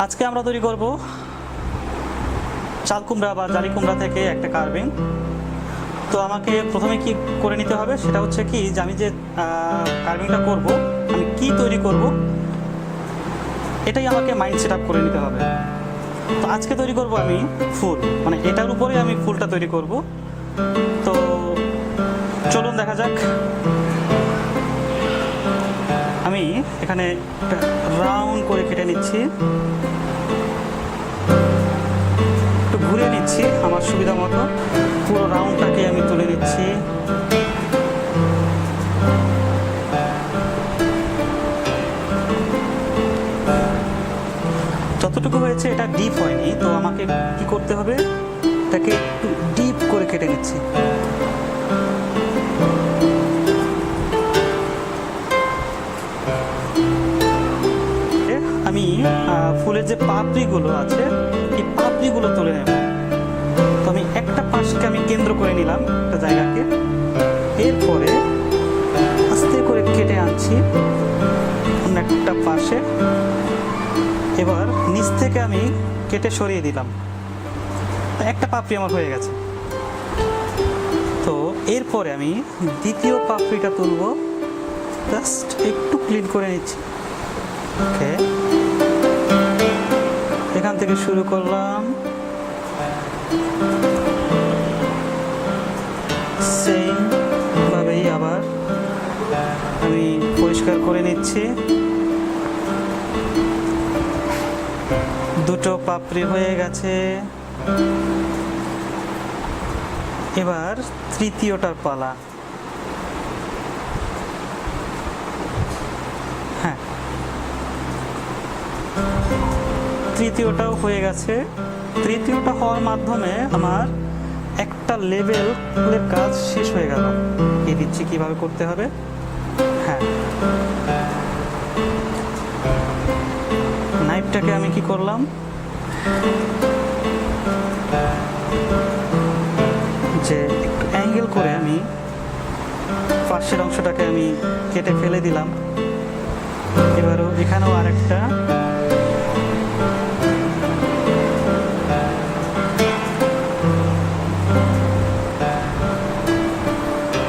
আজকে আমরা তৈরি করব চাল কুমড়া বা জালি কুমড়া থেকে একটা কার্ভিং। তো আমাকে প্রথমে কি করে নিতে হবে সেটা হচ্ছে কি যে আমি যে কার্ভিংটা করব, আমি কি তৈরি করব এটাই আমাকে মাইন্ড সেট আপ করে নিতে হবে। তো আজকে তৈরি করব আমি ফুল, মানে এটার উপরে আমি ফুলটা তৈরি করব। তো চলুন দেখা যাক। আমি এখানে একটা রাউন্ড করে কেটে নিচ্ছি, একটু ঘুরে নিচ্ছি আমার সুবিধা মতো। পুরো রাউন্ডটাকে আমি তুলে নিচ্ছি। যতটুকু হয়েছে এটা ডিপ হয়নি, তো আমাকে কি করতে হবে, এটাকে একটু ডিপ করে কেটে নিচ্ছি। আমি ফুলের যে পাপড়িগুলো আছে এই পাপড়িগুলো তুলে নেব। তো আমি একটা পাশকে আমি কেন্দ্র করে নিলাম, একটা জায়গাকে। এরপরে আস্তে করে কেটে আনছি অন্য একটা পাশে। এবার নিচ থেকে আমি কেটে সরিয়ে দিলাম, একটা পাপড়ি আমার হয়ে গেছে। তো এরপরে আমি দ্বিতীয় পাপড়িটা তুলব, জাস্ট একটু ক্লিন করে নিচ্ছি। ওকে, এখান থেকে শুরু করলাম, সেম ভাবেই আবার আমি পরিষ্কার করে নিচ্ছি। দুটো পাপড়ি হয়ে গেছে। এবার তৃতীয়টার পালা। হ্যাঁ, তৃতীয়টাও হয়ে গেছে। তৃতীয়টা হওয়ার মাধ্যমে আমার একটা লেভেলের কাজ শেষ হয়ে গেল। এই দিচ্ছি কিভাবে করতে হবে। হ্যাঁ, নাইফটাকে আমি কি করলাম, যে একটু অ্যাঙ্গেল করে আমি পাশের অংশটাকে আমি কেটে ফেলে দিলাম। এবারও এখানেও আরেকটা।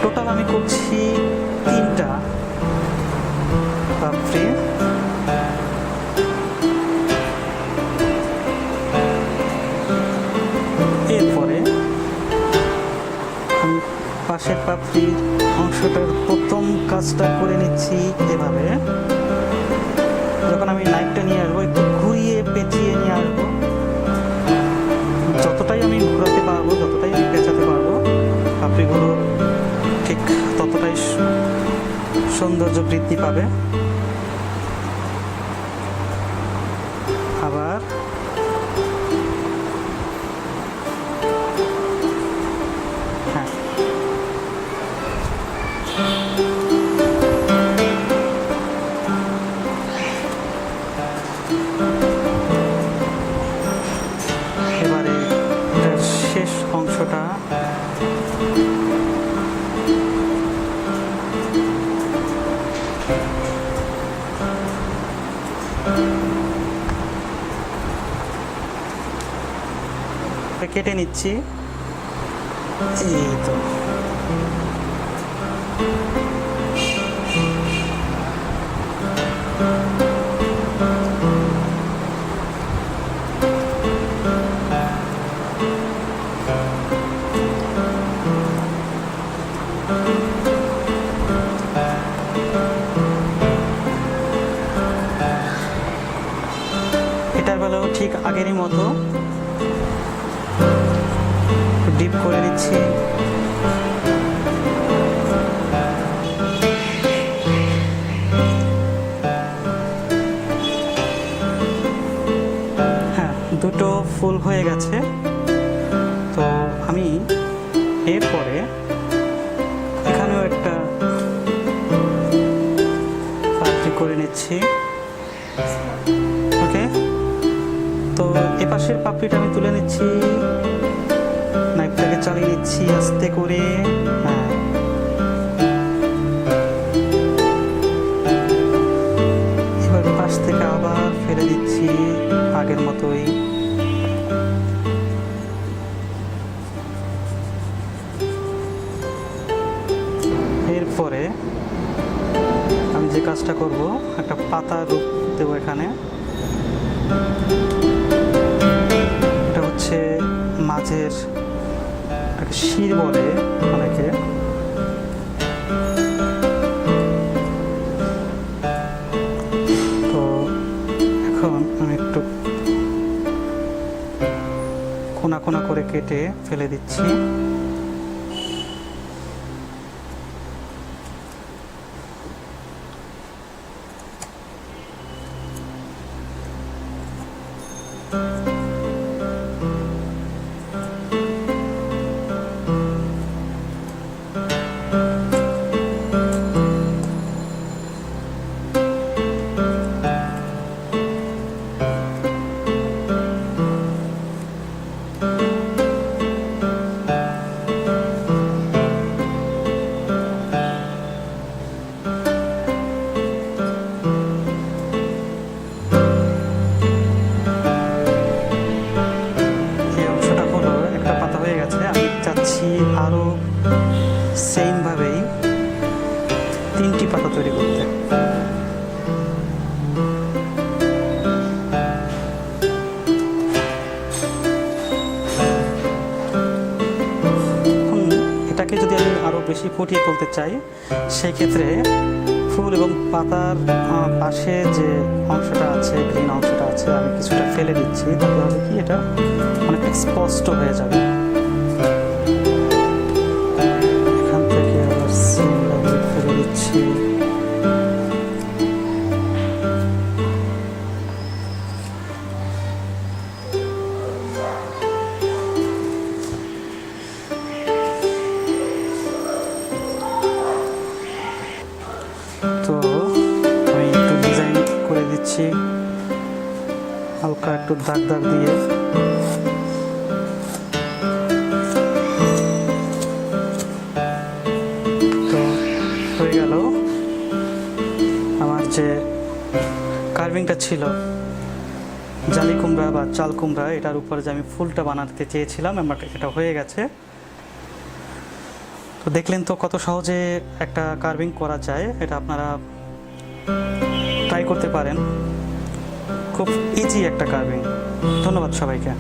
টোটাল আমি করছি 3টা পাপড়ি। এরপরে আমি পাশের পাপড়ির অংশটার প্রথম কাজটা করে নিচ্ছি এভাবে। যখন আমি নাইফটা নিয়ে আসবো, একটু ঘুরিয়ে পেঁচিয়ে নিয়ে আসবো। যতটাই আমি ঘোরাতে পারবো, যতটাই আমি পেঁচাতে পারবো, পাপড়িগুলো ঠিক ততটাই সৌন্দর্য বৃদ্ধি পাবে। আবার হ্যাঁ, এবারে এটার শেষ অংশটা কেটে নিচ্ছি। এই তো এটার বেলাও ঠিক আগেরই মতো ডিপ করে দিচ্ছি। হ্যাঁ, দুটো ফুল হয়ে গেছে। তো আমি এরপরে এখানেও একটা পাপড়ি করে নিচ্ছি। ওকে, তো এপাশের পাপড়িটা আমি তুলে নিচ্ছি, নাইফটাকে চালিয়ে নিচ্ছি আস্তে করে। হ্যাঁ, এবার পাশ থেকে আবার ফেলে দিচ্ছি। আগের মতোই। এরপরে আমি যে কাজটা করব, একটা পাতা রূপ দেবো এখানে। এটা হচ্ছে মাঝের শির বলে অনেকে। তো এখন আমি একটু কোনা কোনা করে কেটে ফেলে দিচ্ছি। আরও সেমভাবেই 3টি পাতা তৈরি করতে। এটাকে যদি আমি আরও বেশি ফুটিয়ে তুলতে চাই, সেই ক্ষেত্রে ফুল এবং পাতার পাশে যে অংশটা আছে, গ্রিন অংশটা আছে, আমি কিছুটা ফেলে দিচ্ছি। তাতে হবে কি, এটা অনেকটা স্পষ্ট হয়ে যাবে। তো আমি একটু ডিজাইন করে দিচ্ছি, হালকা একটু দাগ দাগ দিয়ে। তো হয়ে গেল আমার যে কার্ভিংটা ছিল, জালি কুমড়া বা চাল কুমড়া, এটার উপরে যে আমি ফুলটা বানাতে চেয়েছিলাম, আমার এটা হয়ে গেছে। তো দেখলেন তো কত সহজে একটা কার্ভিং করা যায়। এটা আপনারা ট্রাই করতে পারেন, খুব ইজি একটা কার্ভিং। ধন্যবাদ সবাইকে।